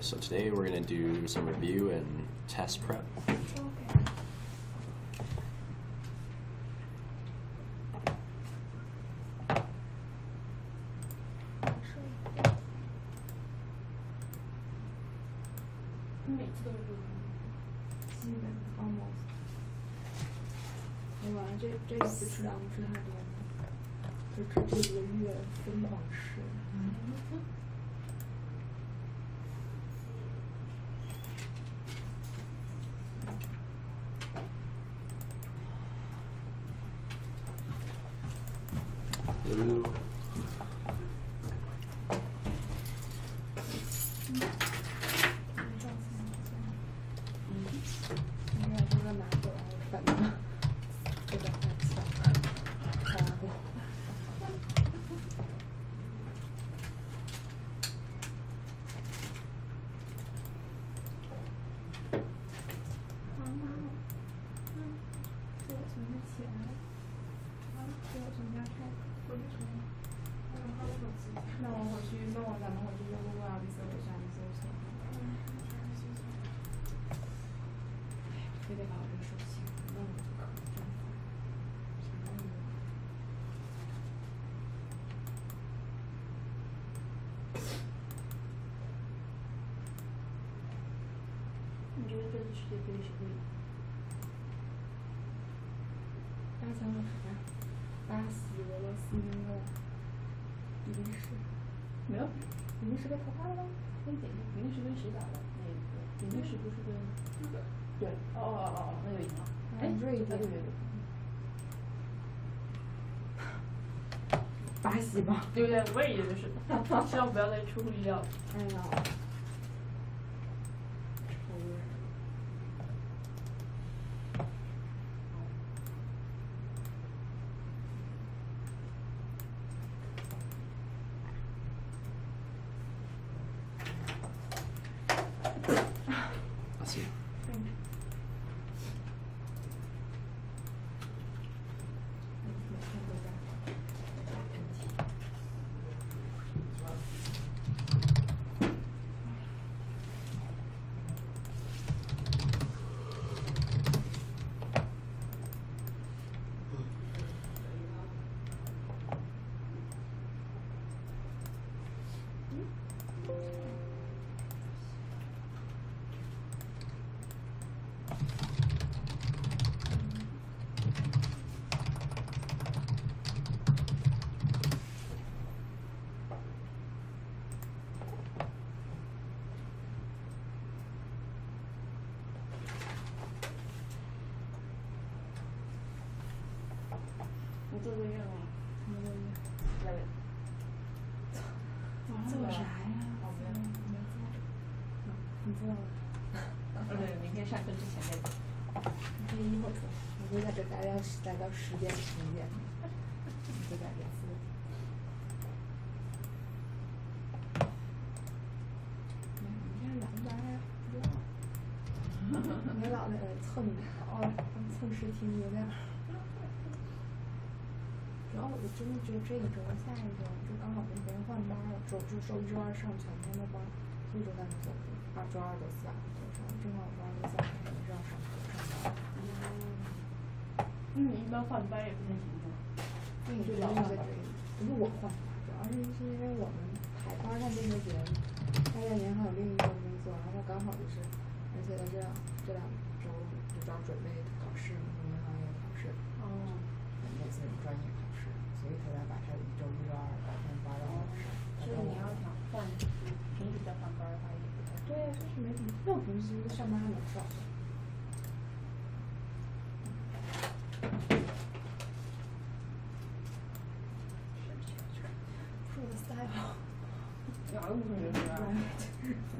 so today we're going to do some review and test prep.这一次吃2吃太多了，就这个月疯狂吃。你觉得这次世界杯谁会赢？8强有谁呀？巴西、俄罗斯、比利时。没有，比利时被淘汰了吗？那比利时跟谁打的？那个比利时不是跟日本？对，那就赢了。哎，瑞典。巴西吧？对不对？我也以为是，希望不要再出乎意料。哎呀。你做作业了吗？来。做啥呀？你做了？对，明天上课之前再做。你可以一会儿做，我就在这待到10点11点，你就在这做。你看蓝白不知道，你老那个蹭视频有点。主要我就真的觉得这一周、下一周就刚好跟别人换班了，周1、周2上全天的班，这周在那做课，周2、周3做上，正好周2、周3肯定是要上班。你一般换班也不太行动。那你就老换班，不是我换班，主要是因为我们排班上这些节，大概年还有另一份工作，然后刚好就是，而且在这2周就要准备考试，我们行业考试。类似于专业考试，所以他才把这1周1、周2改成8到2上。所以你要想换，平时再换班的话也不太。对呀，就是没什么。那我平时上班还蛮少的。是我的style。哪个部分觉得喜欢？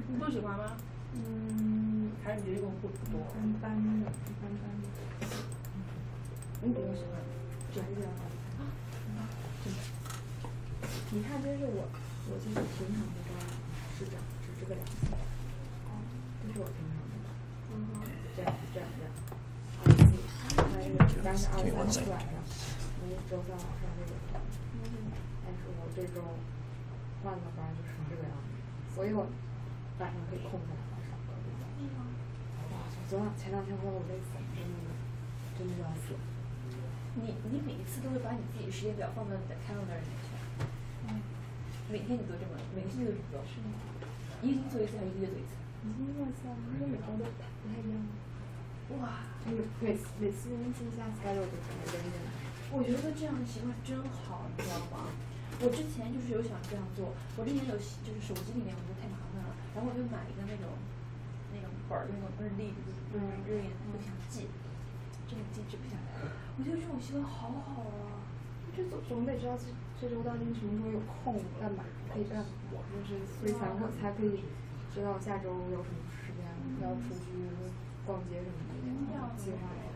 你不喜欢吗？还是你这个会不多？一般的。你比较喜欢？这比较好。你看，这是我其实平常的是这个2次，这是我平常的，这样24，还有但是23是晚上，周3晚上这个，但是我这周换了班就成这个样子，所以我晚上可以空下来少个，对吧？哇，前两天我累死了，真的要死了。你每一次都会把你自己时间表放到你的 calendar 里面去。每天你都这么，每个星期都这么做。是吗？一个星期做一次还是一个月做一次？一个月做一次啊，因为每周都不太一样。哇！每次星期下 schedule 就可能跟着。我觉得这样的习惯真好，你知道吗？我之前就是有想这样做，我之前有就是手机里面我觉得太麻烦了，然后我就买一个那种本儿，那种日历，日历不想记，真的记不下来。我觉得这种习惯好好啊。这总得知道这周到底什么时候有空干嘛，可以干嘛，就是所以才可以知道下周有什么时间要出去逛街什么的，计划一下。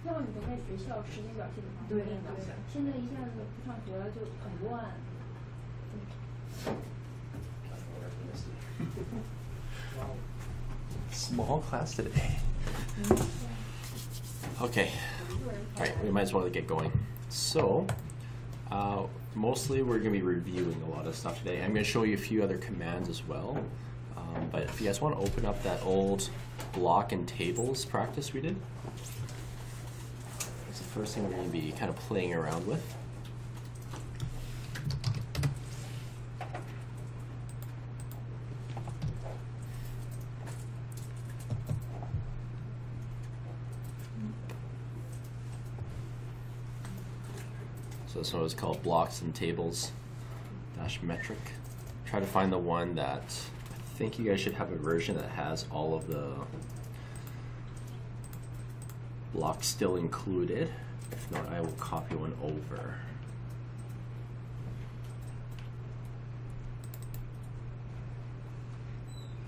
要不你都在学校时间表基本上固定的，现在一下子不上学了就很乱。Small class today. Okay. All right, we might as well get going. So, mostly we're going to be reviewing a lot of stuff today. I'm going to show you a few other commands as well. But if you guys want to open up that old block and tables practice we did, it's the first thing we're going to be kind of playing around with. So this one is called blocks and tables dash metric. Try to find the one that I think you guys should have a version that has all of the blocks still included. If not, I will copy one over.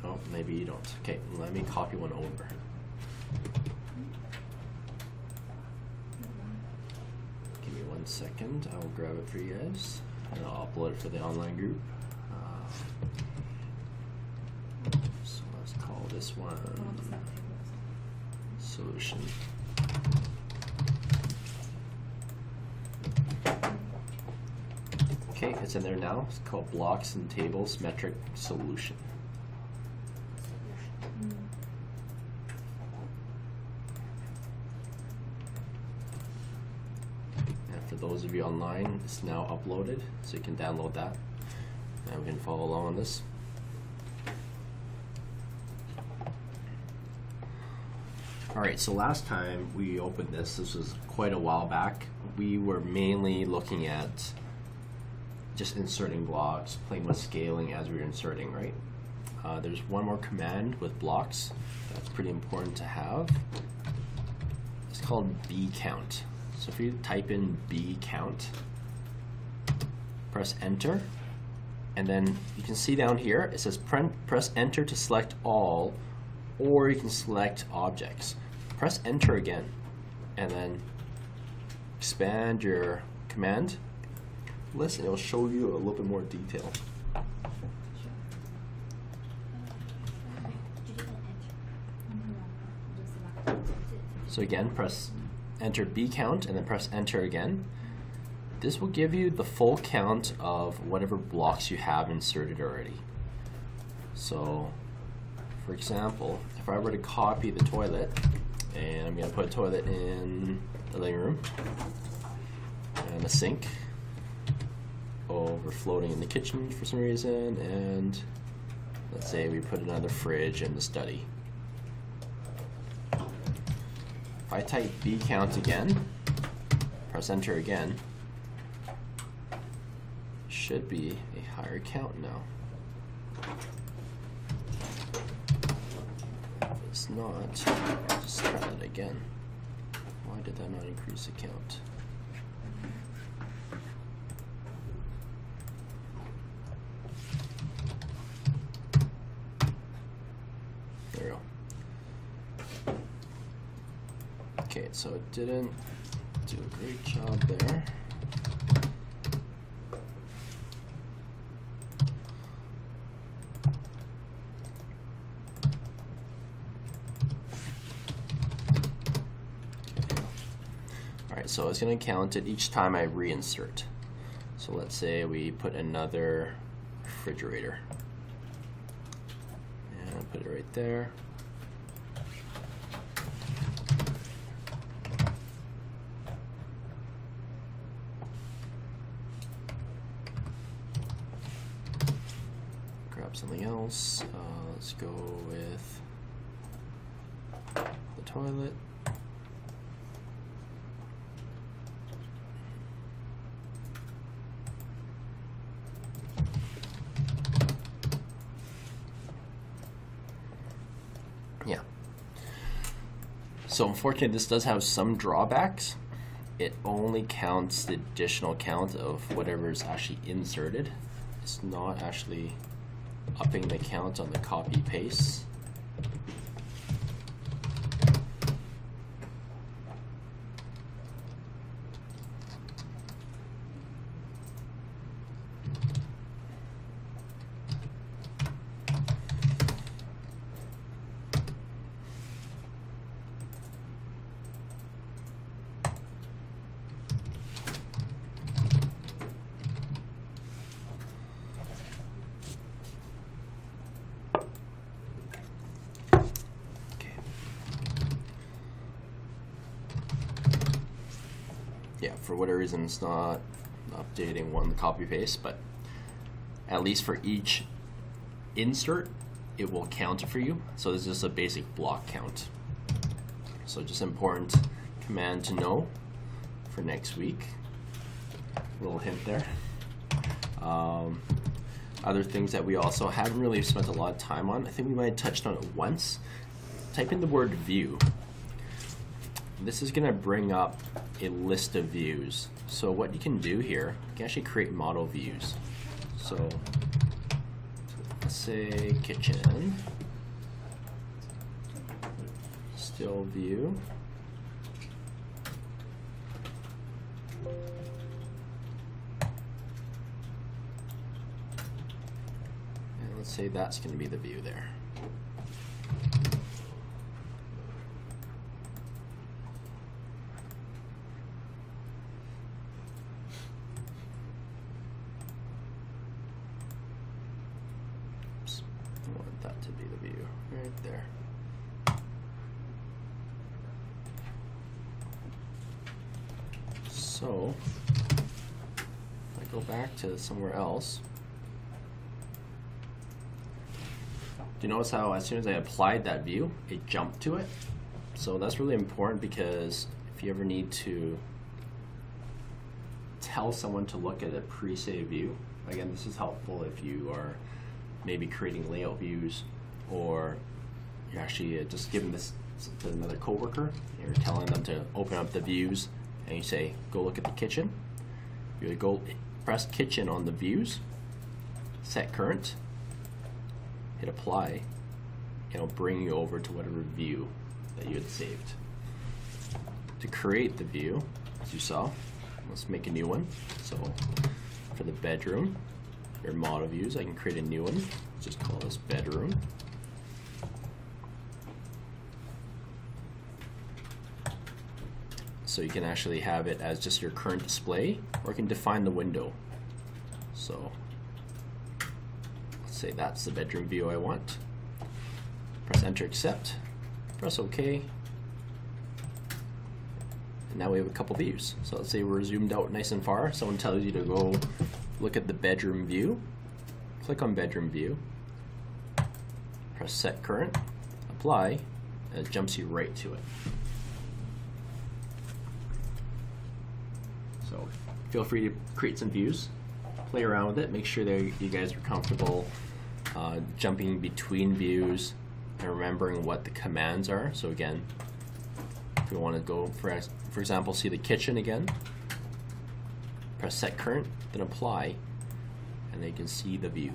Oh, maybe you don't. Okay, let me copy one over. Give me 1 second. I will grab it for you guys, and I'll upload it for the online group. So let's call this one solution. Okay, it's in there now. It's called blocks and tables metric solution. And for those of you online, it's now uploaded, so you can download that and we can follow along on this. Alright, so last time we opened this was quite a while back. We were mainly looking at just inserting blocks, playing with scaling as we were inserting, right? There's one more command with blocks that's pretty important to have. It's called bcount. So if you type in bcount, press enter, and then you can see down here it says press enter to select all, or you can select objects. Press enter again, and then expand your command list, and it will show you a little bit more detail. So again, press enter bcount, and then press enter again. This will give you the full count of whatever blocks you have inserted already. So, for example, if I were to copy the toilet, and I'm going to put a toilet in the living room, and a sink overflowing in the kitchen for some reason, and let's say we put another fridge in the study. If I type bcount again, press enter again, should be a higher count now. If it's not, just try that again. Why did that not increase the count? There we go. Okay, so it didn't do a great job there. So it's going to count it each time I reinsert. So let's say we put another refrigerator. And put it right there. Grab something else. Let's go with the toilet. Yeah. So unfortunately, this does have some drawbacks. It only counts the additional count of whatever is actually inserted. It's not actually upping the count on the copy paste. Yeah, for whatever reason it's not updating one copy paste, but at least for each insert it will count it for you. So this is just a basic block count. So just important command to know for next week. Little hint there. Other things that we also haven't really spent a lot of time on, I think we might have touched on it once. Type in the word view. This is going to bring up a list of views. So what you can do here, you can actually create model views. So let's say kitchen, still view. And let's say that's going to be the view there. I want that to be the view right there. So if I go back to somewhere else, do you notice how as soon as I applied that view, it jumped to it? So that's really important, because if you ever need to tell someone to look at a pre-saved view, again, this is helpful if you are maybe creating layout views, or you're actually just giving this to another coworker, you're telling them to open up the views, and you say, go look at the kitchen. You would go press kitchen on the views, set current, hit apply, and it'll bring you over to whatever view that you had saved. To create the view, as you saw, let's make a new one. So for the bedroom, your model views, I can create a new one. Just call this bedroom. So you can actually have it as just your current display, or you can define the window. So let's say that's the bedroom view I want. Press enter, accept, press OK. And now we have a couple views. So let's say we're zoomed out nice and far. Someone tells you to go look at the bedroom view. Click on bedroom view. Press set current, apply, and it jumps you right to it. So feel free to create some views, play around with it, make sure that you guys are comfortable jumping between views and remembering what the commands are. So again, if we want to go, for example, see the kitchen again, press set current, then apply, and then you can see the view.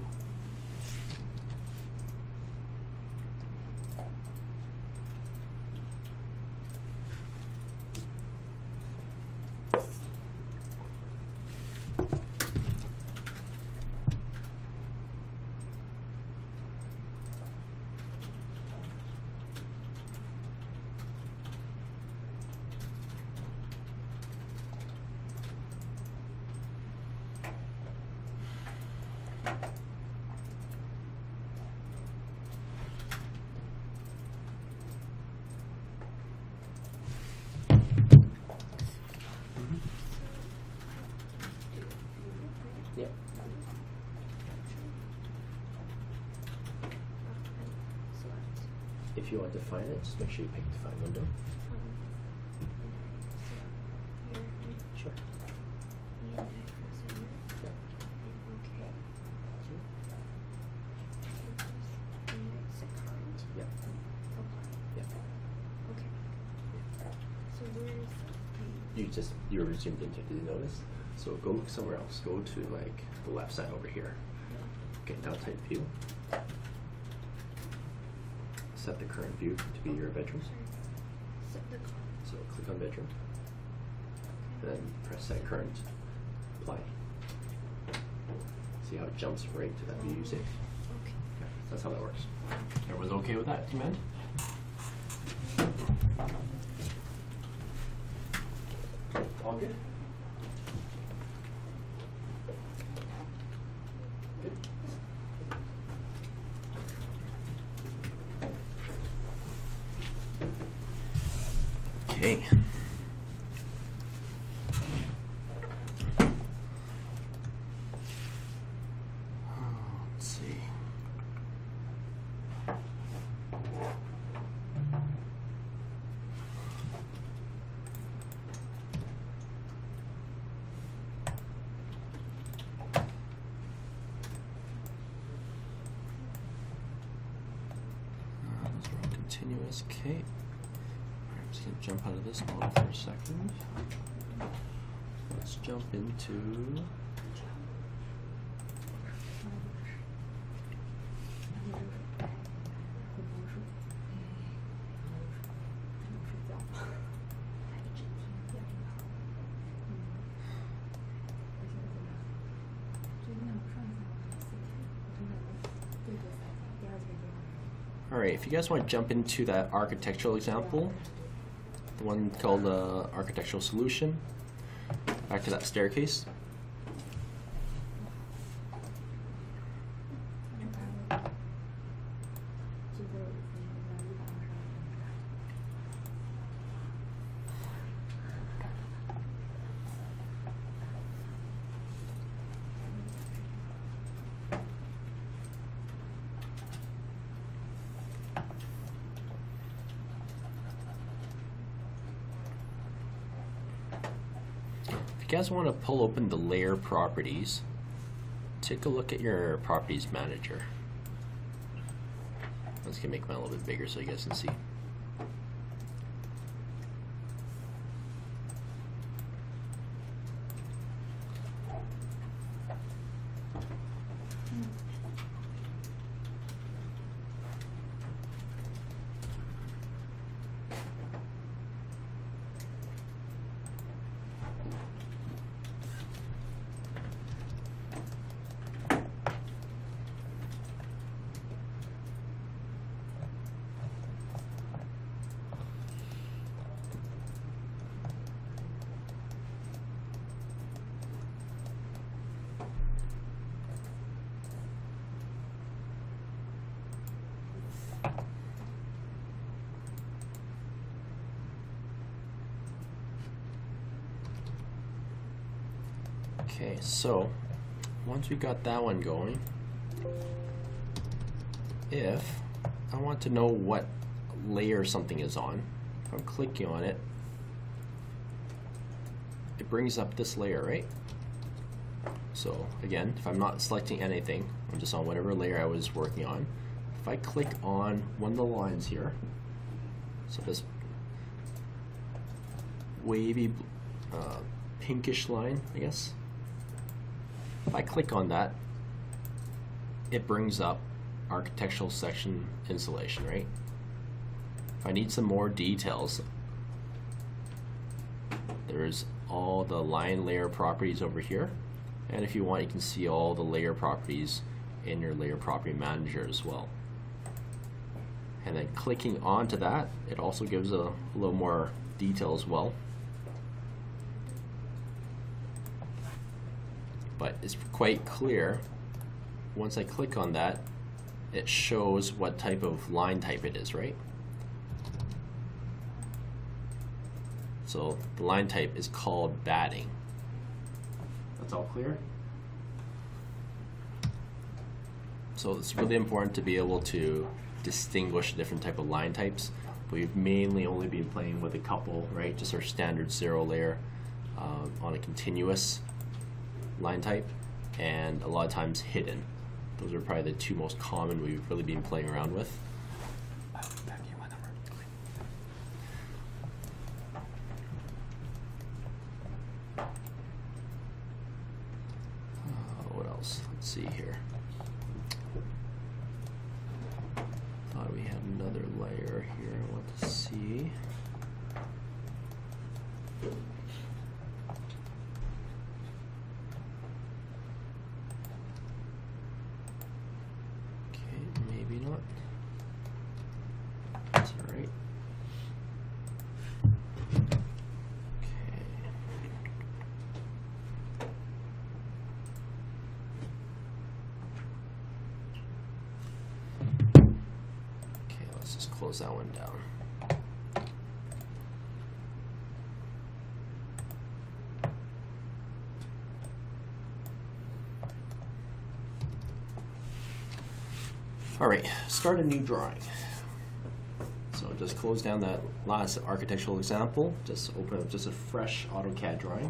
If you want to define it, just make sure you pick define window. Sure. Yeah. Yeah. You were zoomed into, did you notice? So go look somewhere else. Go to like the left side over here. Okay, now type view. Set the current view to be your bedrooms. So click on bedroom. Then press set current. Apply. See how it jumps right to that view you saved? Okay. That's how that works. Everyone's okay with that command? All good? Good. Okay. Let's see. Those are all continuous. Okay. I'm just going to jump out of this model for a second. Let's jump into Alright, if you guys want to jump into that architectural example, the one called architectural solution, back to that staircase. If you guys want to pull open the layer properties, take a look at your properties manager. I'm just gonna make mine a little bit bigger so you guys can see. Okay, so once we got that one going, if I want to know what layer something is on, if I'm clicking on it, it brings up this layer, right? So again, if I'm not selecting anything, I'm just on whatever layer I was working on. If I click on one of the lines here, so this wavy pinkish line, I guess. If I click on that, it brings up architectural section installation, right? If I need some more details, there's all the line layer properties over here. And if you want, you can see all the layer properties in your layer property manager as well. And then clicking onto that, it also gives a little more detail as well. But it's quite clear, once I click on that, it shows what type of line type it is, right? So the line type is called batting. That's all clear? So it's really important to be able to distinguish different type of line types. We've mainly only been playing with a couple, right? Just our standard 0 layer on a continuous line type, and a lot of times hidden. Those are probably the two most common we've really been playing around with. What else? Let's see here. Thought we had another layer here I want to see. Close that one down. All right, start a new drawing. So just close down that last architectural example. Just open up just a fresh AutoCAD drawing.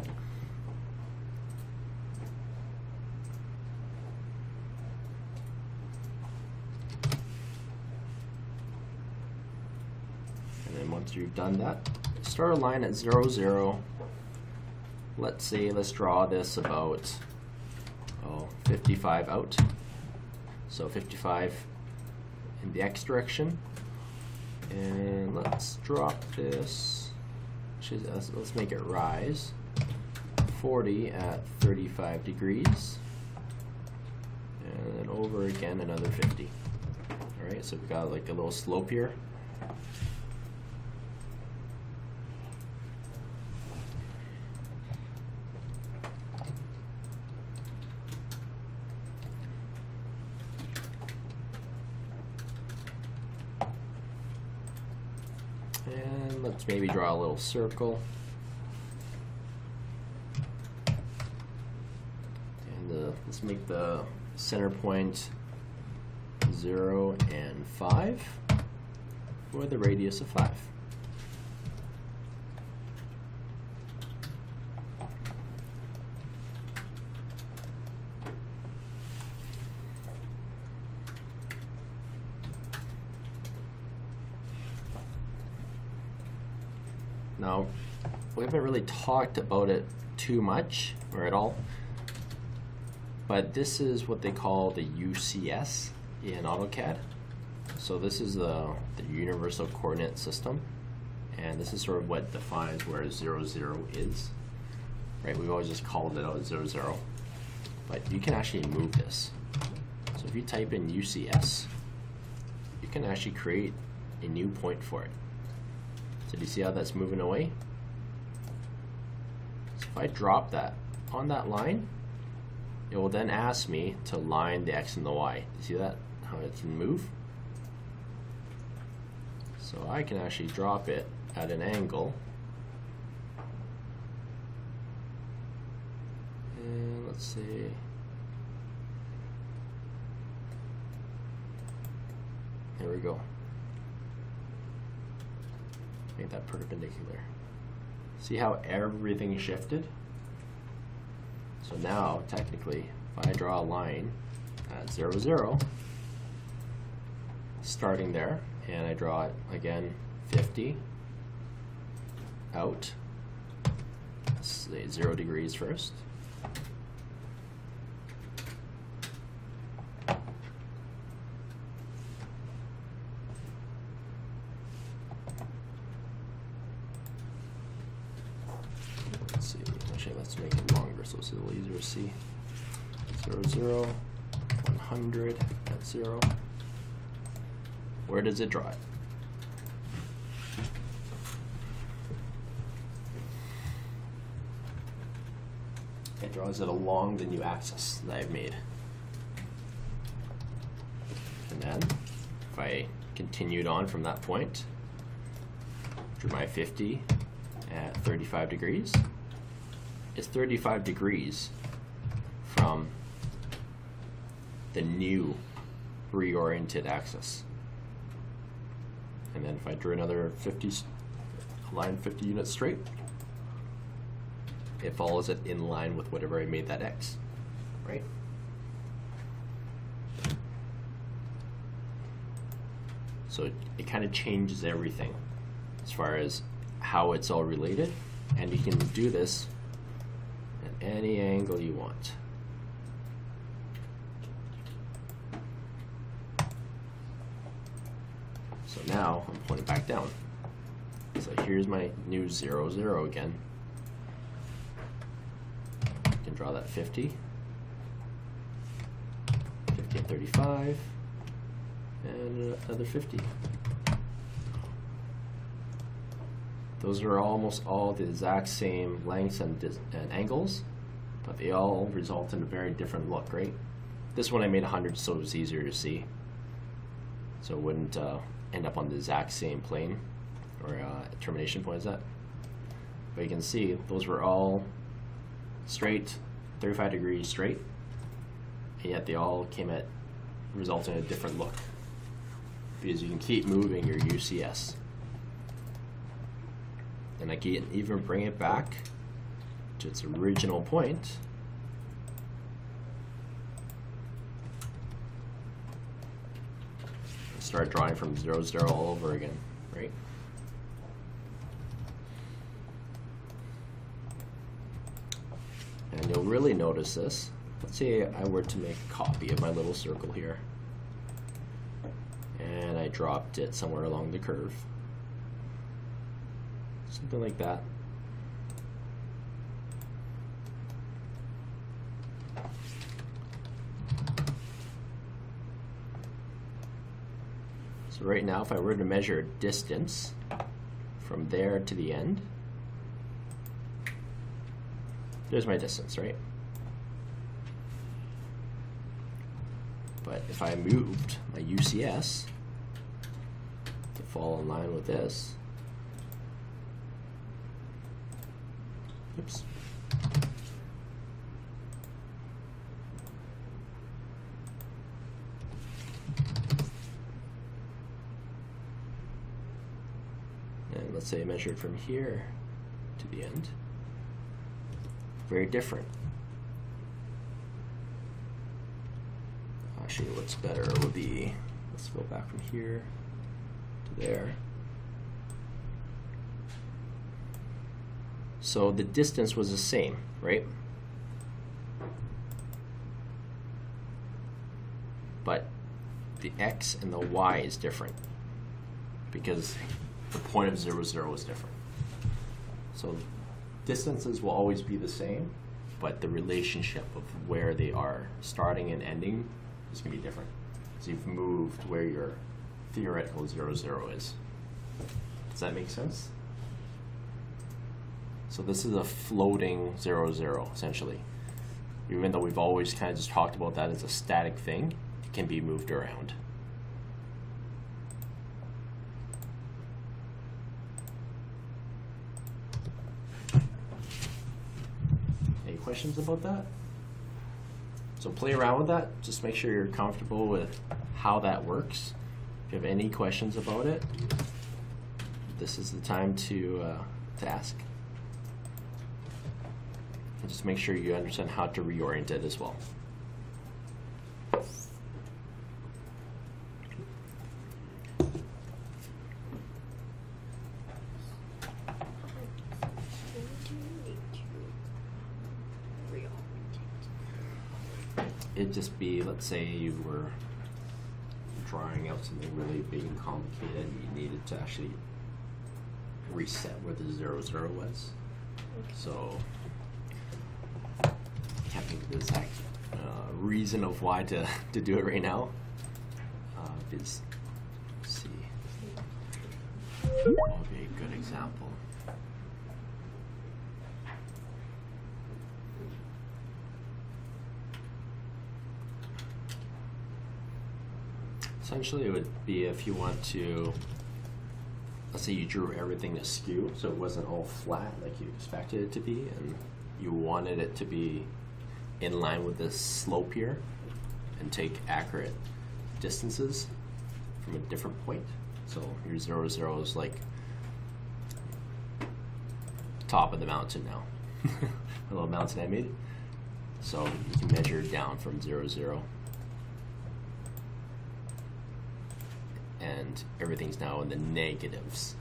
Once you've done that, start a line at 0, 0. Let's draw this about 55 out. So 55 in the X direction. And let's drop this, let's make it rise. 40 at 35 degrees. And then over again another 50. Alright, so we've got like a little slope here. And let's maybe draw a little circle. And let's make the center point 0 and 5 for the radius of 5. Now, we haven't really talked about it too much, or at all, but this is what they call the UCS in AutoCAD. So this is the Universal Coordinate System, and this is sort of what defines where 0, 0 is. Right, we've always just called it out 0, 0, but you can actually move this. So if you type in UCS, you can actually create a new point for it. So do you see how that's moving away? So if I drop that on that line, it will then ask me to line the X and the Y. You see that? How it can move? So I can actually drop it at an angle. And let's see. There we go. Make that perpendicular. See how everything shifted? So now, technically, if I draw a line at 0, 0, starting there, and I draw it again 50 out, let's say 0 degrees first. Let's make it longer so it's a little easier to see. 0, 0, 100 at 0. Where does it draw it? It draws it along the new axis that I've made. And then, if I continued on from that point, drew my 50 at 35 degrees, it's 35 degrees from the new reoriented axis. And then if I drew another 50, line 50 units straight, it follows it in line with whatever I made that X, right? So it kind of changes everything as far as how it's all related, and you can do this at any angle you want. So now I'm pointing back down. So here's my new 0, 0 again. I can draw that 50, 50 and 35, and another 50. Those are almost all the exact same lengths and angles, but they all result in a very different look, right? This one I made 100 so it was easier to see. So it wouldn't end up on the exact same plane or termination point as that. But you can see those were all straight, 35 degrees straight, and yet they all came at result in a different look because you can keep moving your UCS. And I can even bring it back to its original point. Start drawing from 0, 0 all over again, right? And you'll really notice this. Let's say I were to make a copy of my little circle here, and I dropped it somewhere along the curve. Something like that. So right now, if I were to measure distance from there to the end, there's my distance, right? But if I moved my UCS to fall in line with this, oops. And let's say I measured from here to the end. Very different. Actually, what's better would be, let's go back from here to there. So the distance was the same, right? But the X and the Y is different because the point of 0, 0 is different. So distances will always be the same, but the relationship of where they are starting and ending is going to be different. So you've moved where your theoretical 0, 0 is. Does that make sense? So this is a floating 0, 0, essentially. Even though we've always kind of just talked about that as a static thing, it can be moved around. Any questions about that? So play around with that. Just make sure you're comfortable with how that works. If you have any questions about it, this is the time to ask. And just make sure you understand how to reorient it as well. It'd just be, let's say you were drawing out something really big and complicated and you needed to actually reset where the 0, 0 was. So I can't think of the exact reason of why to do it right now. Let's see. That would be a good example. Essentially, it would be if you want to, let's say you drew everything askew, so it wasn't all flat like you expected it to be, and you wanted it to be in line with this slope here and take accurate distances from a different point. So your 0, 0 is like top of the mountain now. A little mountain I made. So you can measure down from 0, 0. And everything's now in the negatives.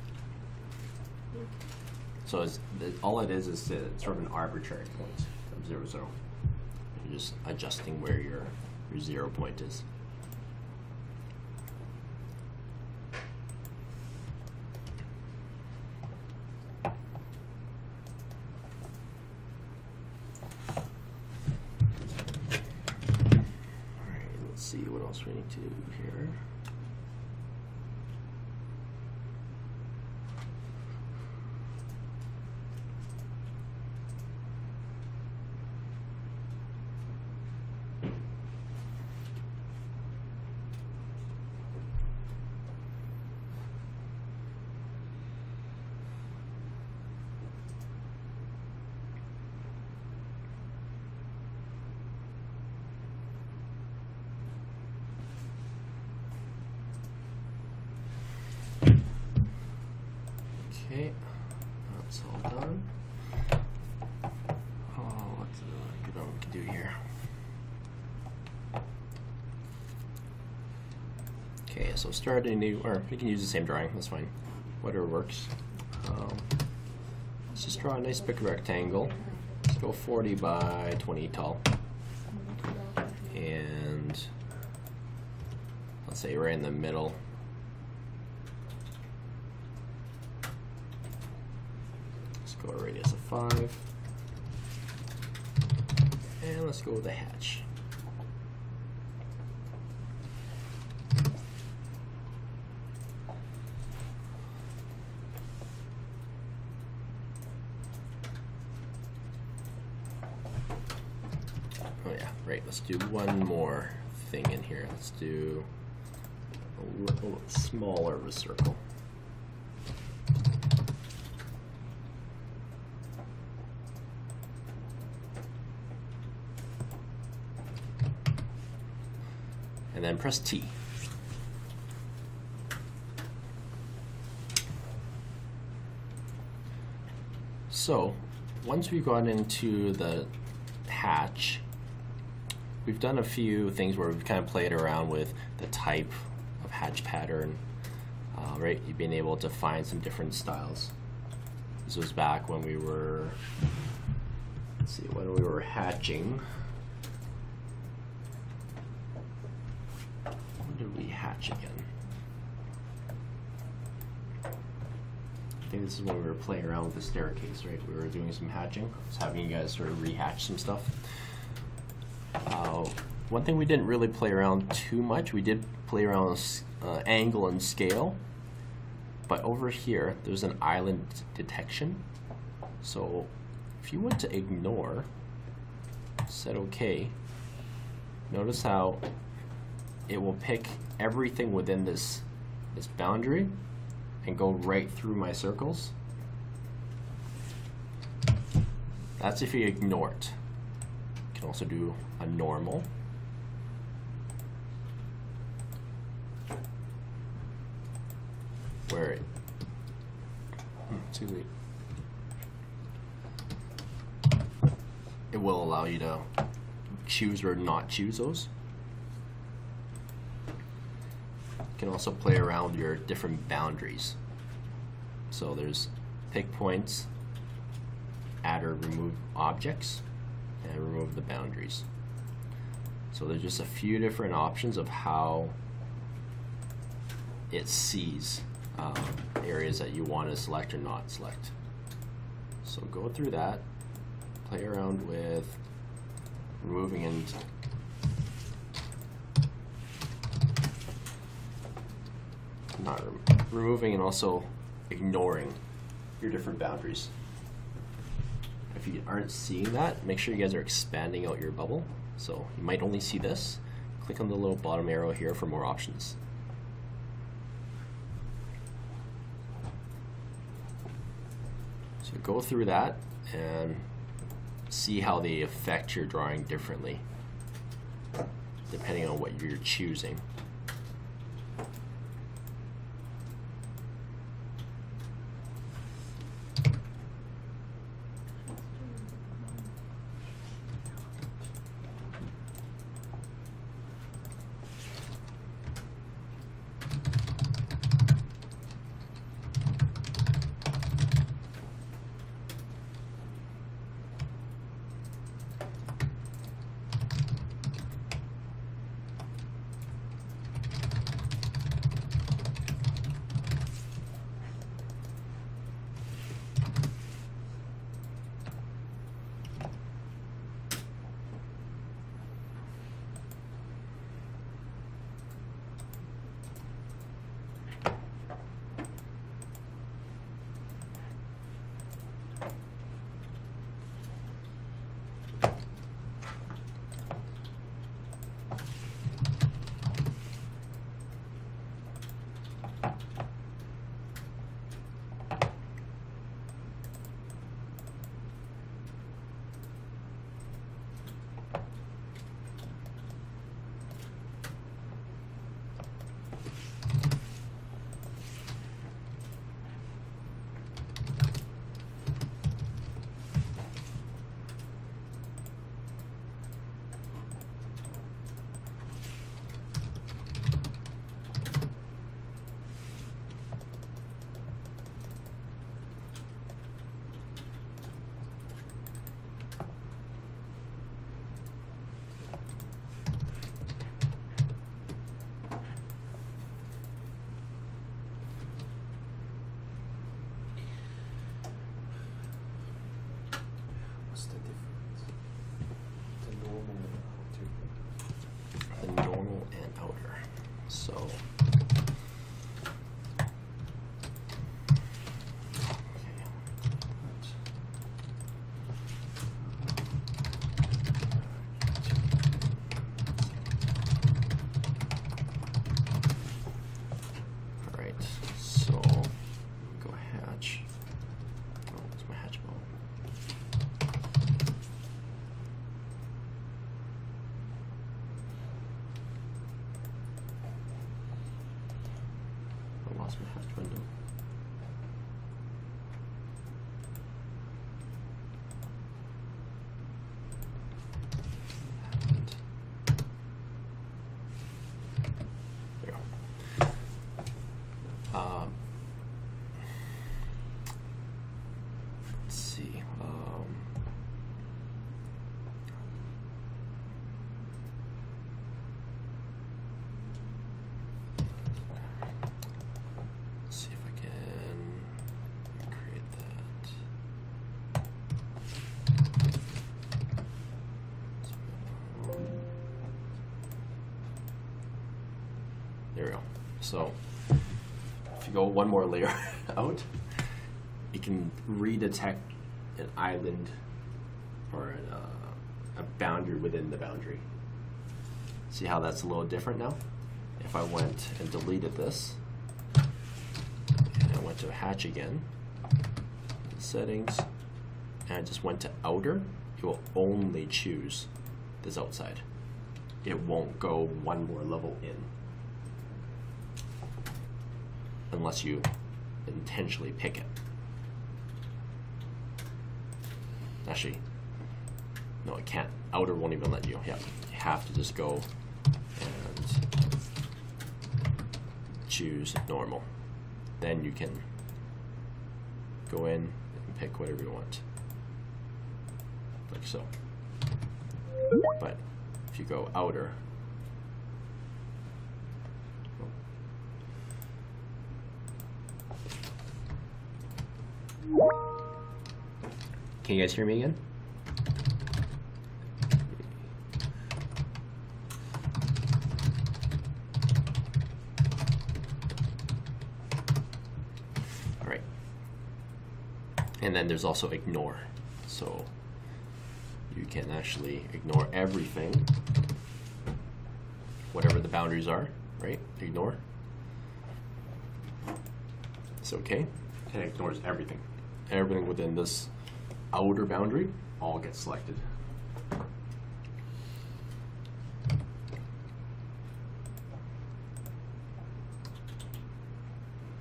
So all it is sort of an arbitrary point of 0, 0. You're just adjusting where your 0 point is. Alright, let's see what else we need to do here. Okay, that's all done. Oh, let's get on what we can do here. Okay, so start a new, or you can use the same drawing, that's fine. Whatever works. Let's just draw a nice big rectangle. Let's go 40 by 20 tall. And let's say right in the middle. Go a radius of 5, and let's go with a hatch. Oh yeah, right, let's do one more thing in here. Let's do a little smaller of a circle. And then press T. So, once we've gone into the hatch, we've done a few things where we've kind of played around with the type of hatch pattern, right? You've been able to find some different styles. This was back when we were, let's see, when we were hatching. Did we hatch again? I think this is when we were playing around with the staircase, right? We were doing some hatching. I was having you guys sort of rehatch some stuff. One thing we didn't really play around too much, we did play around with angle and scale, but over here there's an island detection. So if you went to ignore, set OK, notice how it will pick everything within this boundary and go right through my circles. That's if you ignore it. You can also do a normal. Where it will allow you to choose or not choose those. You can also play around with your different boundaries. So there's pick points, add or remove objects, and remove the boundaries. So there's just a few different options of how it sees areas that you want to select or not select. So go through that, play around with removing and removing and also ignoring your different boundaries. If you aren't seeing that, make sure you guys are expanding out your bubble. So you might only see this. Click on the little bottom arrow here for more options. So go through that and see how they affect your drawing differently depending on what you're choosing. lost my hatch window. There we go. Let's see. See if I can create that. There we go. So if you go one more layer out, you can redetect an island or a boundary within the boundary. See how that's a little different now? If I went and deleted this, and I went to hatch again, settings, and I just went to outer, it will only choose this outside. It won't go one more level in. Unless you intentionally pick it. Actually, no, it can't. Outer won't even let you. Yeah, you have to just go and choose normal. Then you can go in and pick whatever you want, like so. But if you go outer, can you guys hear me again? All right. And then there's also ignore. So you can actually ignore everything, whatever the boundaries are, right? Ignore. It's okay. And it ignores everything. Everything within this outer boundary all gets selected.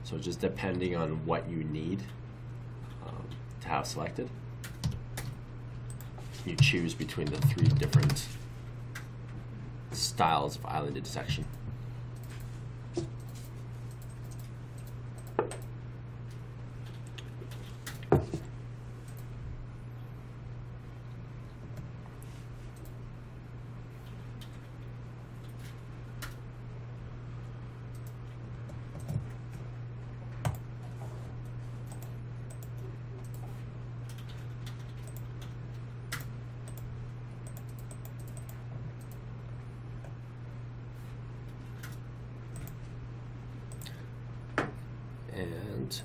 So just depending on what you need to have selected, you choose between the 3 different styles of island detection. And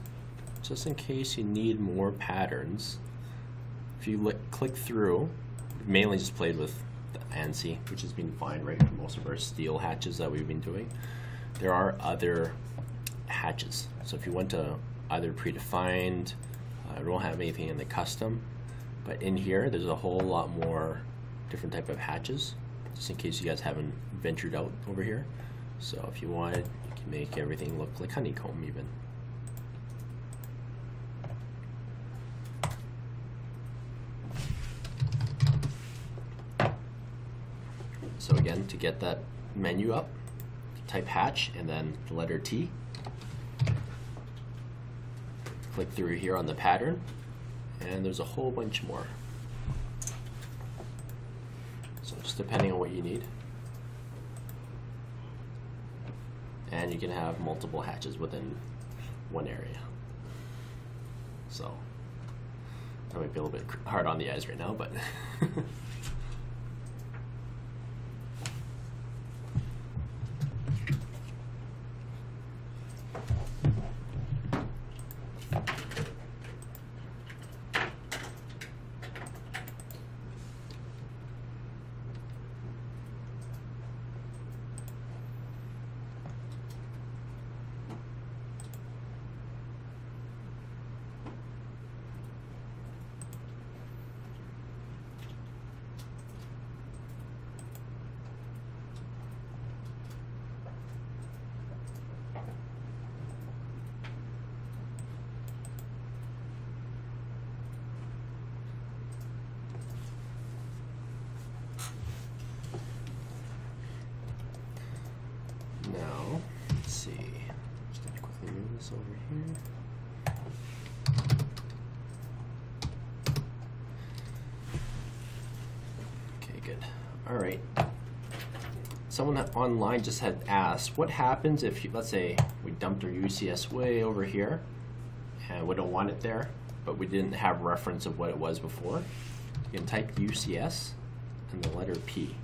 just in case you need more patterns, if you click through, mainly just played with the ANSI, which has been fine, right, for most of our steel hatches that we've been doing. There are other hatches. So if you went to either predefined, I don't have anything in the custom, but in here there's a whole lot more different type of hatches, just in case you guys haven't ventured out over here. So if you wanted, you can make everything look like honeycomb even. So again, to get that menu up, type hatch and then the letter T. Click through here on the pattern, and there's a whole bunch more. So just depending on what you need. And you can have multiple hatches within one area. So that might be a little bit hard on the eyes right now, but see. Just gonna quickly move this over here. Okay, good. All right. Someone online just had asked, what happens if, let's say, we dumped our UCS way over here, and we don't want it there, but we didn't have reference of what it was before. You can type UCS and the letter P.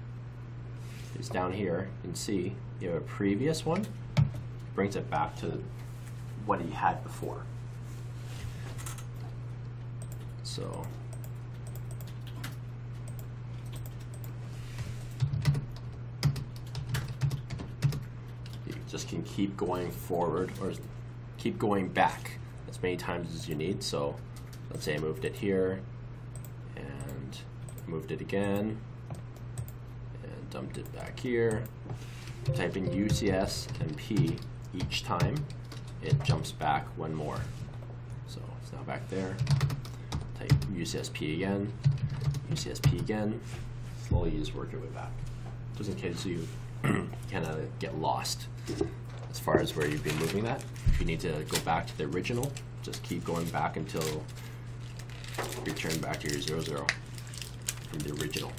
It's down here. You can see you have a previous one. Brings it back to what he had before. So you just can keep going forward or keep going back as many times as you need. So let's say I moved it here and moved it again and dumped it back here. Type in UCS and P each time, it jumps back one more. So it's now back there. Type UCSP again, UCSP again. Slowly you just work your way back. Just in case you kind of get lost as far as where you've been moving that. If you need to go back to the original, just keep going back until you return back to your 0, 0 from the original.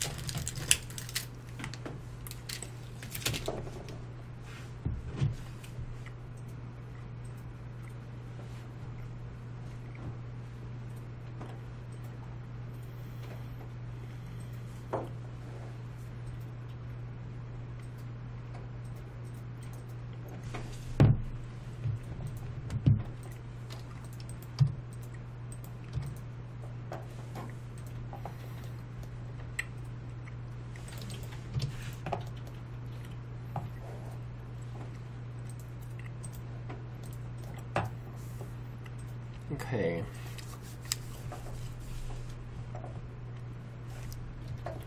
Okay.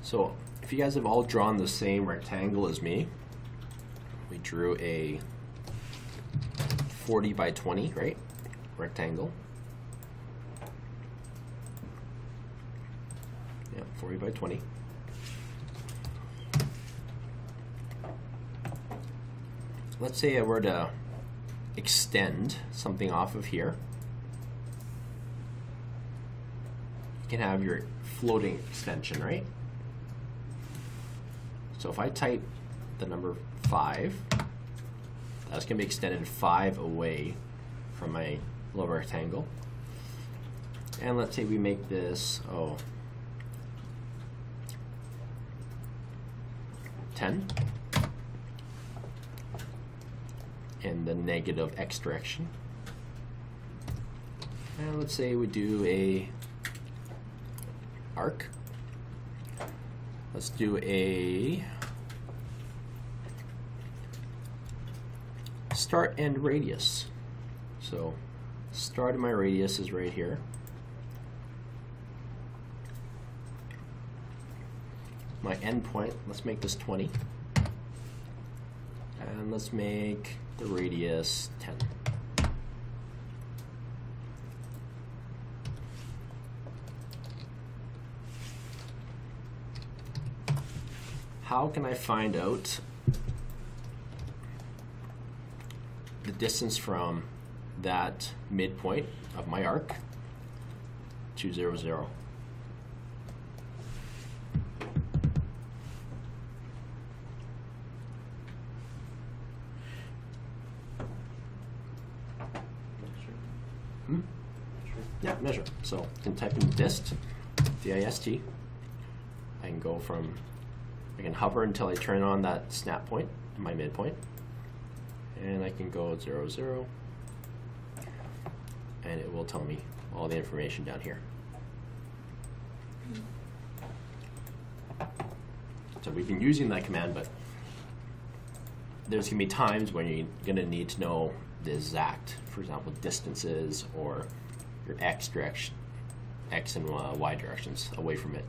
So if you guys have all drawn the same rectangle as me, we drew a 40 by 20, right? Rectangle. Yeah, 40 by 20. Let's say I were to extend something off of here. You can have your floating extension, right? So if I type the number 5, that's going to be extended 5 away from my little rectangle. And let's say we make this, 10 in the negative x direction. And let's say we do a arc. Let's do a start and radius. So start of my radius is right here. My end point, let's make this 20. And let's make the radius 10. How can I find out the distance from that midpoint of my arc to 0, 0? Yeah, measure. So I can type in dist, D-I-S-T. I can go from, I can hover until I turn on that snap point, my midpoint. And I can go 0, 0. And it will tell me all the information down here. So we've been using that command, but there's going to be times when you're going to need to know the exact, for example, distances or your x direction, x and y directions away from it.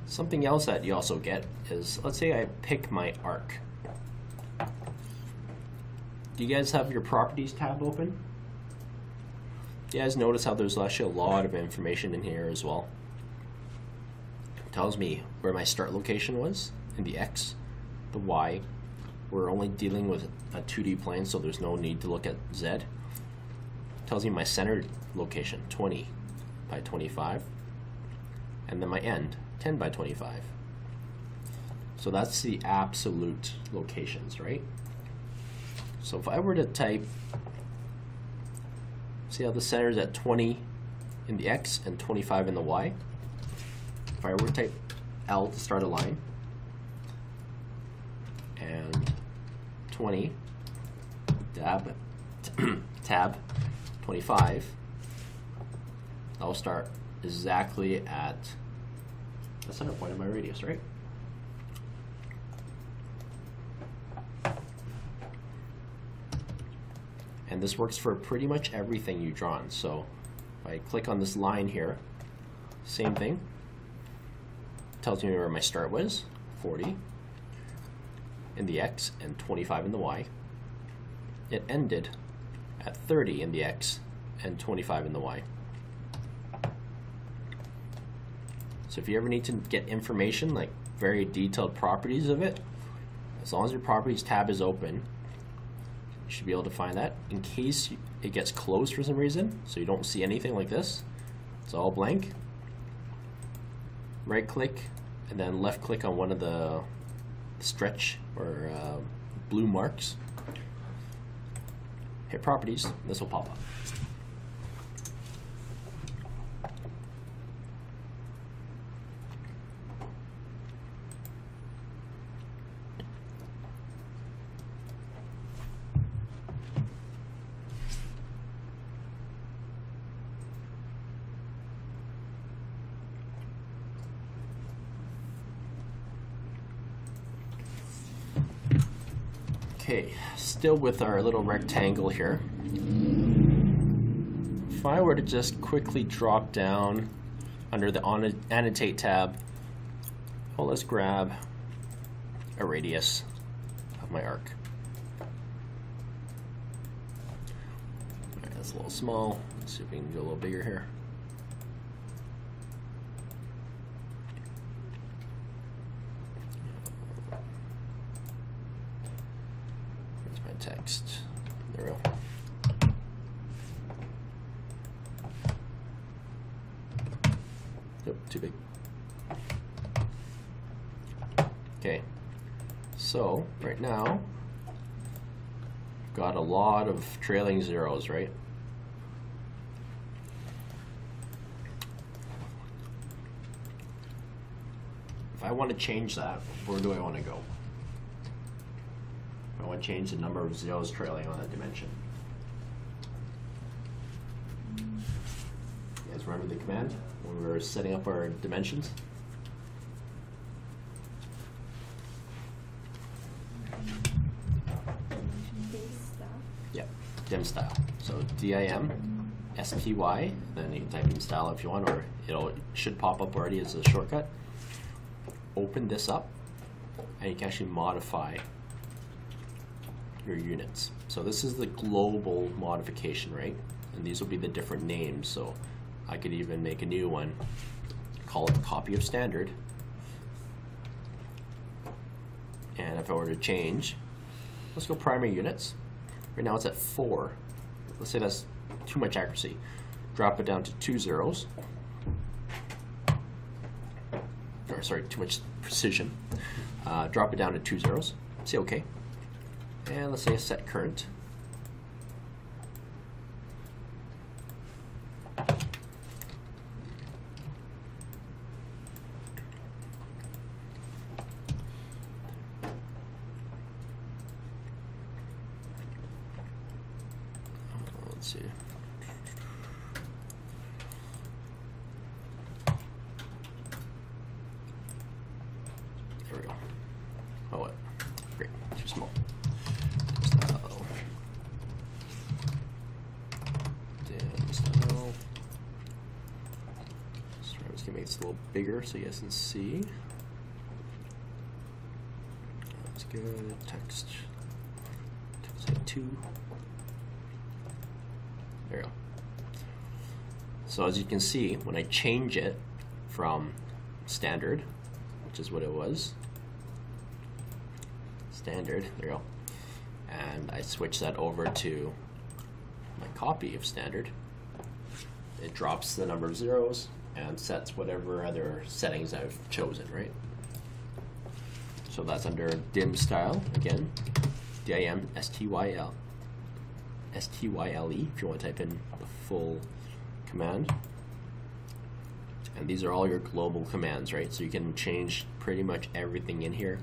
Something else that you also get is, let's say I pick my arc. Do you guys have your properties tab open? You guys notice how there's actually a lot of information in here as well. It tells me where my start location was in the X, the Y. We're only dealing with a 2D plane, so there's no need to look at Z. It tells me my center location, 20 by 25, and then my end, 10 by 25. So that's the absolute locations, right? So if I were to type, see how the center is at 20 in the X and 25 in the Y? If I were to type L to start a line, and 20, tab 25, I'll start exactly at the center point of my radius, right? And this works for pretty much everything you've drawn. So if I click on this line here, same thing. Tells me where my start was, 40 in the X and 25 in the Y. It ended at 30 in the X and 25 in the Y. So if you ever need to get information, like very detailed properties of it, as long as your properties tab is open, you should be able to find that. In case it gets closed for some reason, so you don't see anything like this, it's all blank, right click and then left click on one of the stretch or blue marks, hit properties, this will pop up. Okay, still with our little rectangle here. If I were to just quickly drop down under the Annotate tab, well, let's grab a radius of my arc. All right, that's a little small. Let's see if we can go a little bigger here. Text. There we go. Yep, too big. Okay, so right now, got a lot of trailing zeros, right? If I want to change that, where do I want to go? I want to change the number of zeros trailing on that dimension. You guys remember the command when we were setting up our dimensions? Yeah, dim style. So DIM, STY, then you can type in style if you want, or it should pop up already as a shortcut. Open this up, and you can actually modify your units. So this is the global modification, right? And these will be the different names. So I could even make a new one, call it copy of standard. And if I were to change, let's go primary units. Right now it's at 4. Let's say that's too much accuracy. Drop it down to 2 zeros. Or sorry, too much precision. Drop it down to 2 zeros. Say OK. And let's say a set current. Let's see. There we go. Oh, what? Great. Too small. Make this a little bigger so you guys can see. That's good. Text. Text 2. There we go. So as you can see, when I change it from standard, which is what it was, standard, there you go, and I switch that over to my copy of standard, it drops the number of zeros and sets whatever other settings I've chosen, right? So that's under dim style, again, DIM-STYLE, S-T-Y-L-E, if you want to type in the full command. And these are all your global commands, right? So you can change pretty much everything in here.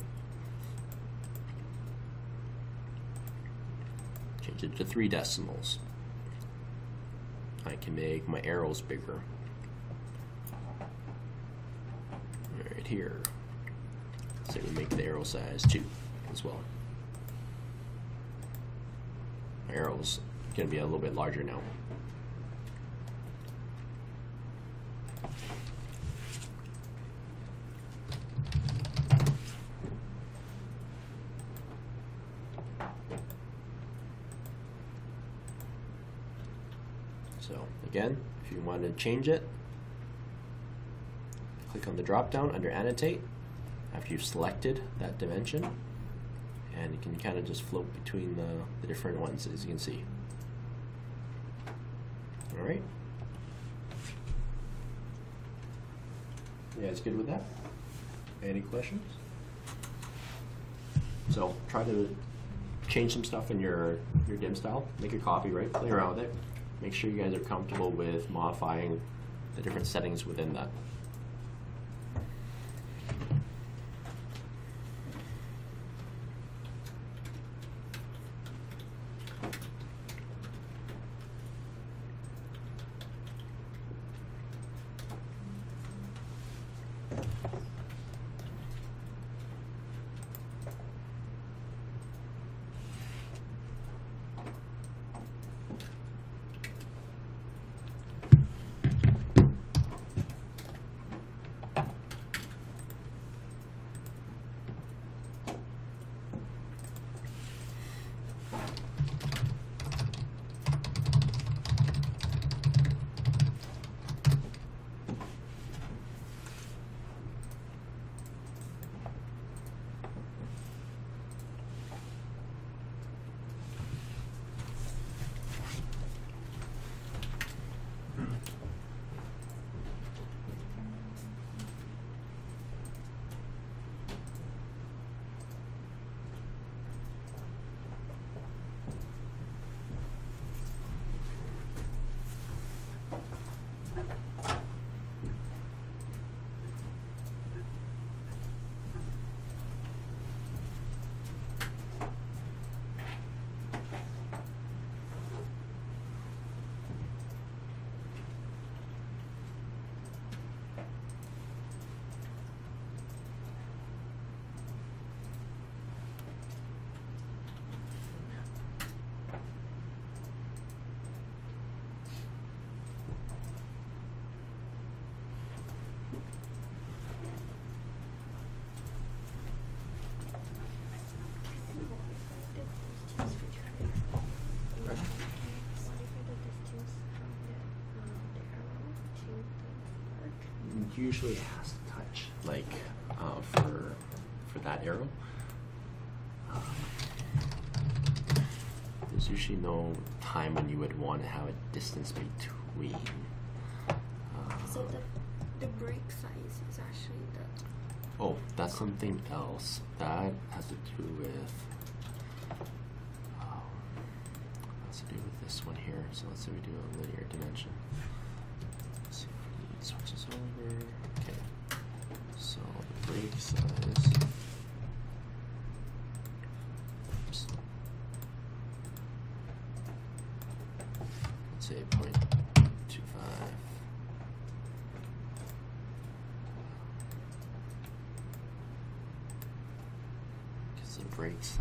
Change it to 3 decimals. I can make my arrows bigger. Right here. So we make the arrow size 2 as well. My arrow's gonna be a little bit larger now. So again, if you want to change it, click on the drop down under annotate after you've selected that dimension, and you can kind of just float between the different ones, as you can see. All right. You guys good with that? Any questions? So try to change some stuff in your dim style. Make a copy, right? Play around with it. Make sure you guys are comfortable with modifying the different settings within that. Usually it has to touch, like for that arrow. There's usually no time when you would want to have a distance between. So the break size is actually the... Oh, that's something else. That has to do with this one here. So let's say we do a linear dimension. Let's see if we need switches over. Okay. So the break size. Oops. Let's say 0.25. Because the break size.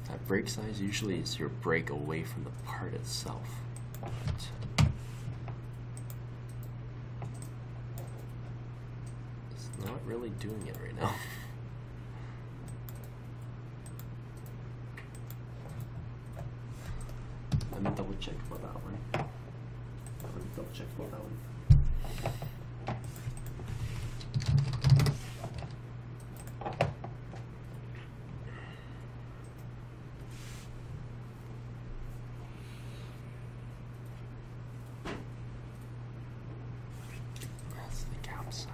That break size usually is your break away from the part itself. But it's not really doing it right now. Let me double check about that one. Let me double check about that one. That's the cap size.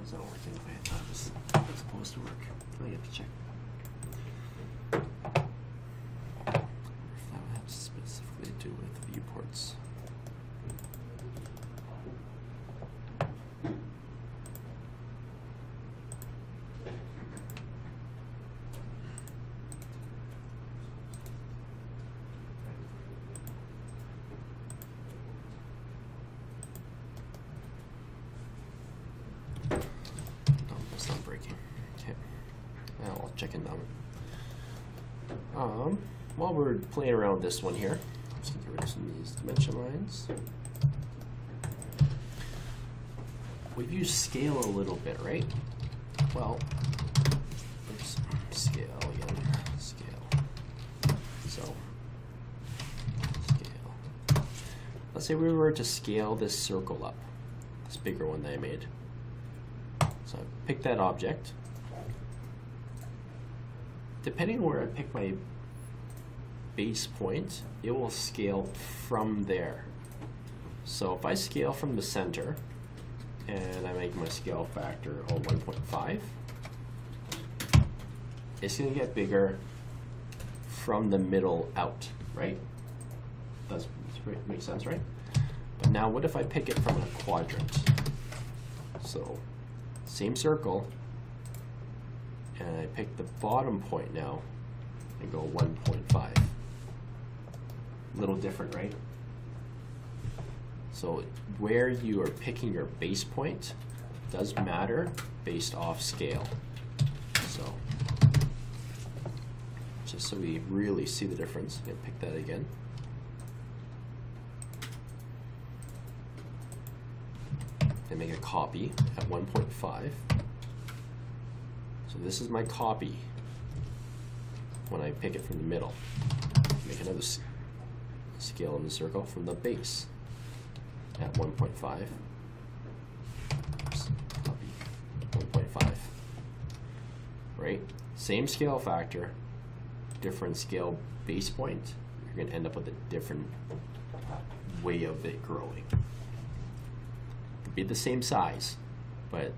It's not working the way I thought it was supposed to work. I have to check. If that would have specifically to do with viewports. Check it out. While we're playing around with this one here, I'm just going to get rid of some of these dimension lines. We've used scale a little bit, right? Well, oops, scale again. Scale. So, scale. Let's say we were to scale this circle up, this bigger one that I made. So I pick that object. depending on where I pick my base point, it will scale from there. So if I scale from the center, and I make my scale factor 1.5, it's going to get bigger from the middle out, right? That makes sense, right? But now what if I pick it from a quadrant? So same circle, and I pick the bottom point now and go 1.5. A little different, right? So where you are picking your base point does matter based off scale. So just so we really see the difference, I'm going to pick that again. And make a copy at 1.5. So this is my copy when I pick it from the middle. Make another scale in the circle from the base at 1.5. Oops, copy 1.5. Right? Same scale factor, different scale base point. You're going to end up with a different way of it growing. It'd be the same size, but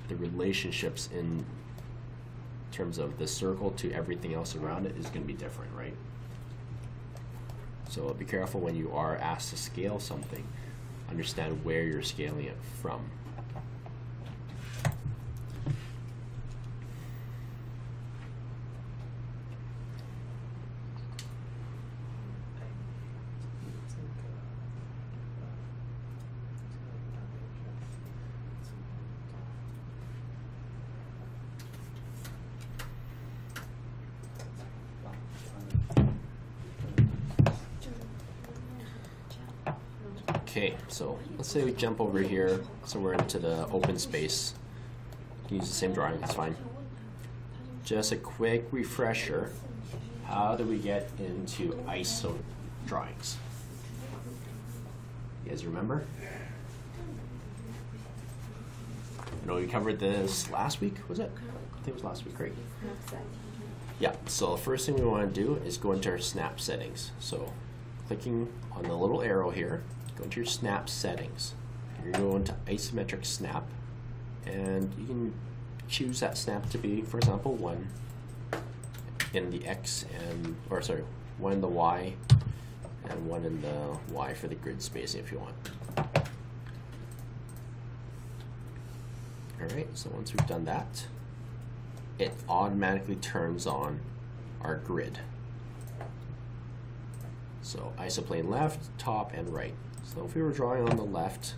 the relationships in terms of the circle to everything else around it is going to be different, right? So be careful when you are asked to scale something. Understand where you're scaling it from. Okay, so let's say we jump over here somewhere into the open space. You can use the same drawing, that's fine. Just a quick refresher. How do we get into ISO drawings? You guys remember? I know we covered this last week, was it? I think it was last week, right? Yeah, so the first thing we want to do is go into our snap settings. So clicking on the little arrow here, go into your snap settings. You're going to go into isometric snap, and you can choose that snap to be, for example, 1 in the X and, or sorry, 1 in the Y, and 1 in the Y for the grid spacing if you want. Alright, so once we've done that, it automatically turns on our grid. So isoplane left, top, and right. So if we were drawing on the left,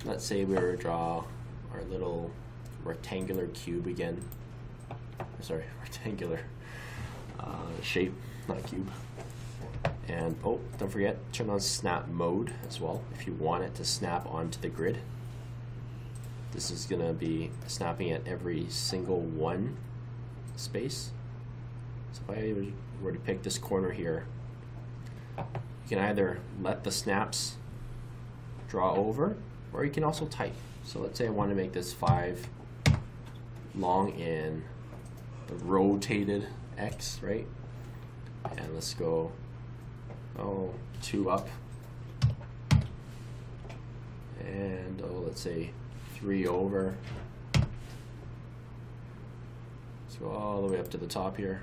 let's say we were to draw our little rectangular cube again. Sorry, rectangular shape, not cube. And oh, don't forget, turn on snap mode as well if you want it to snap onto the grid. This is going to be snapping at every single one space. So if I were to pick this corner here, you can either let the snaps draw over, or you can also type. So let's say I want to make this 5 long in the rotated X, right? And let's go 2 up, and let's say 3 over. Let's go all the way up to the top here,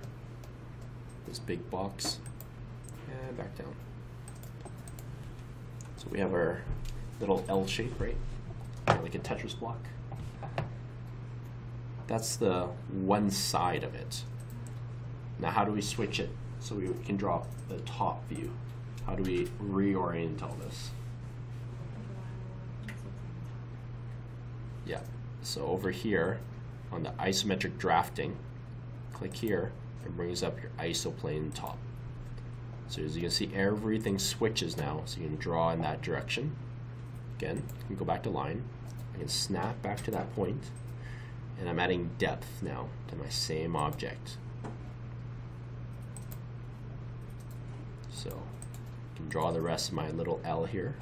this big box, and back down. So we have our little L shape, right? Like a Tetris block. That's the one side of it. Now how do we switch it so we can draw the top view? How do we reorient all this? Yeah, so over here on the isometric drafting, click here, it brings up your isoplane top. So as you can see, everything switches now, so you can draw in that direction. Again, you can go back to line. I can snap back to that point, and I'm adding depth now to my same object. So I can draw the rest of my little L here.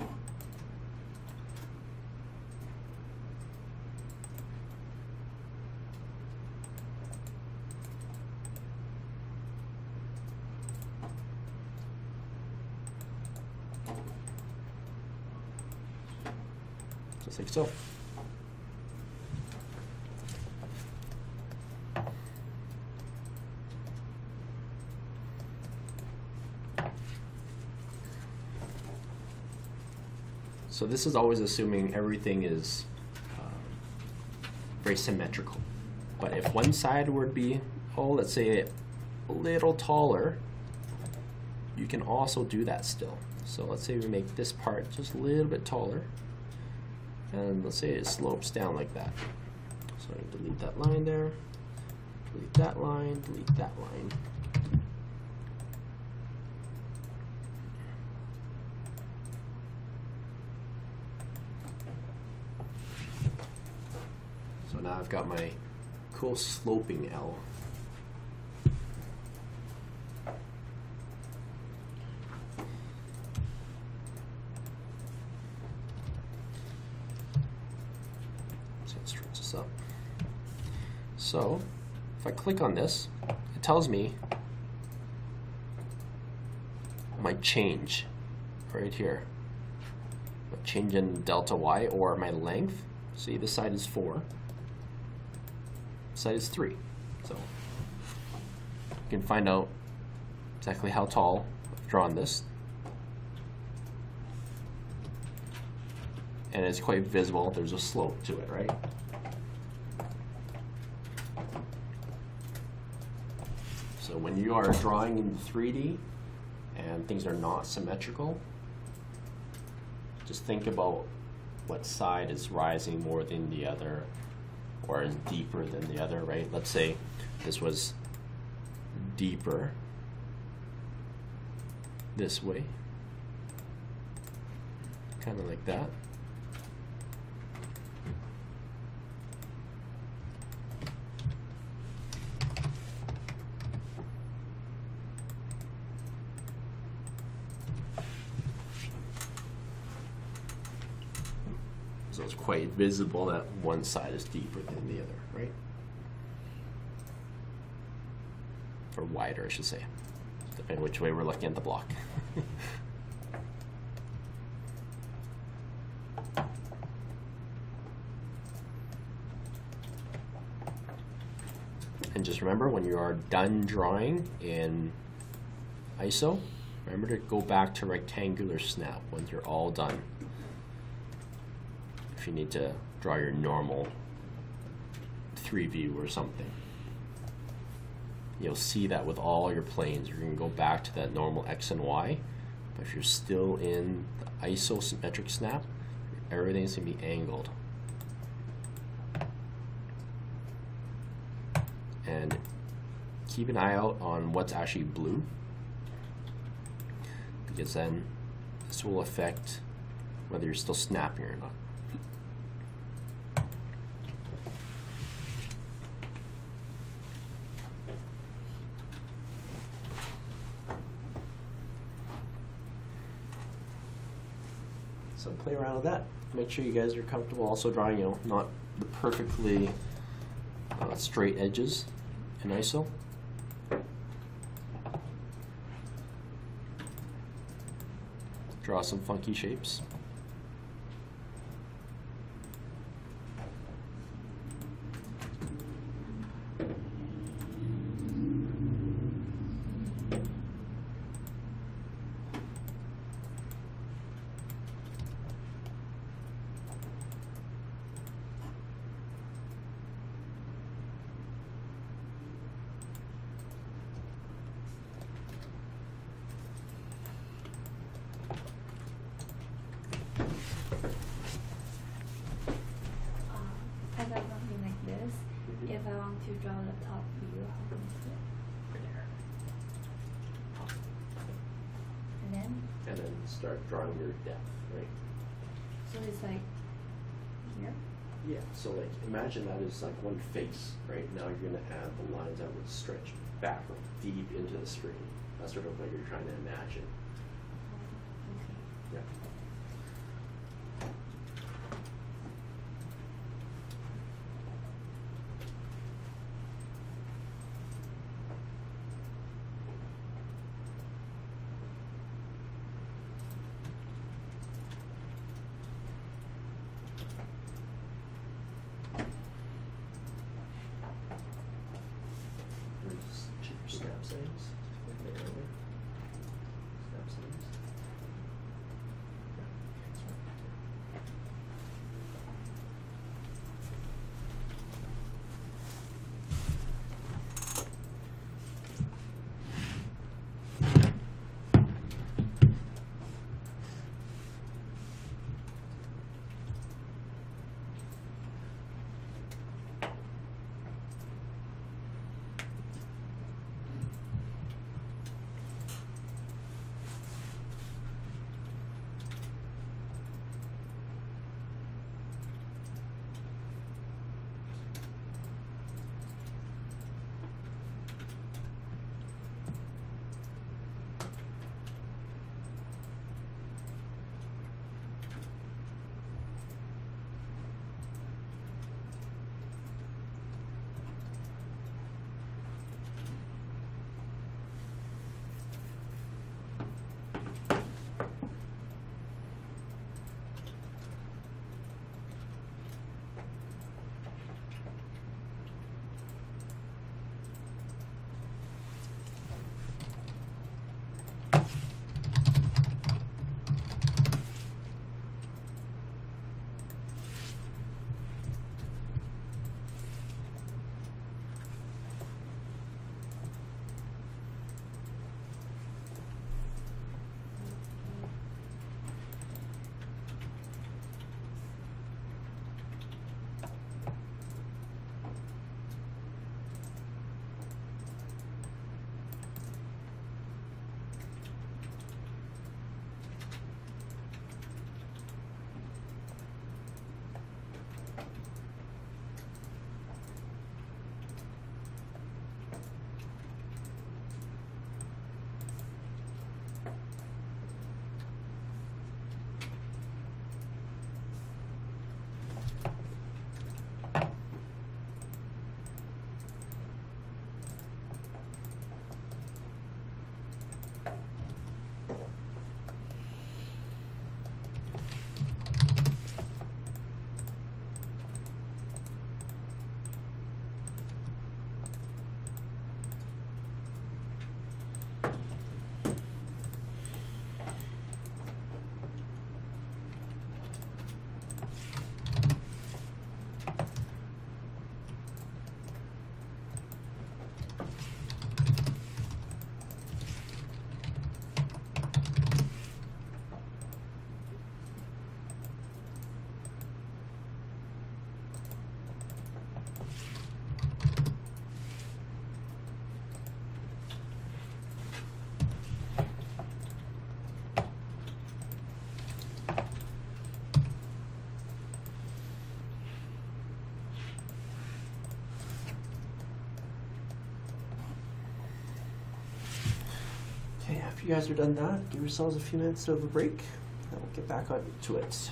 just like so. So this is always assuming everything is very symmetrical. But if one side were to be, let's say a little taller, you can also do that still. So let's say we make this part just a little bit taller, and let's say it slopes down like that. So I delete that line there, delete that line, delete that line. So now I've got my cool sloping L. So let's stretch this up. So if I click on this, it tells me my change right here. My change in delta y, or my length. See, this side is 4. Side is 3. So you can find out exactly how tall I've drawn this. And it's quite visible. There's a slope to it, right? So when you are drawing in 3D and things are not symmetrical, just think about what side is rising more than the other, or is deeper than the other, right? Let's say this was deeper this way, kind of like that. So it's quite visible that one side is deeper than the other, right? Or wider, I should say, depending which way we're looking at the block. And just remember, when you are done drawing in ISO, remember to go back to rectangular snap once you're all done. If you need to draw your normal 3 view or something, you'll see that with all your planes. You're going to go back to that normal X and Y, but if you're still in the isosymmetric snap, everything's going to be angled. And keep an eye out on what's actually blue, because then this will affect whether you're still snapping or not. So play around with that. Make sure you guys are comfortable also drawing, not the perfectly straight edges in ISO. Draw some funky shapes. I got something like this. If I want to draw the top view, how can I do it? And then start drawing your depth, right? So it's like here. Yeah, so like imagine that is like one face, right? Now you're going to add the lines that would stretch back deep into the screen. That's sort of what you're trying to imagine. Yeah. you guys are done that, give yourselves a few minutes of a break, and we'll get back on to it.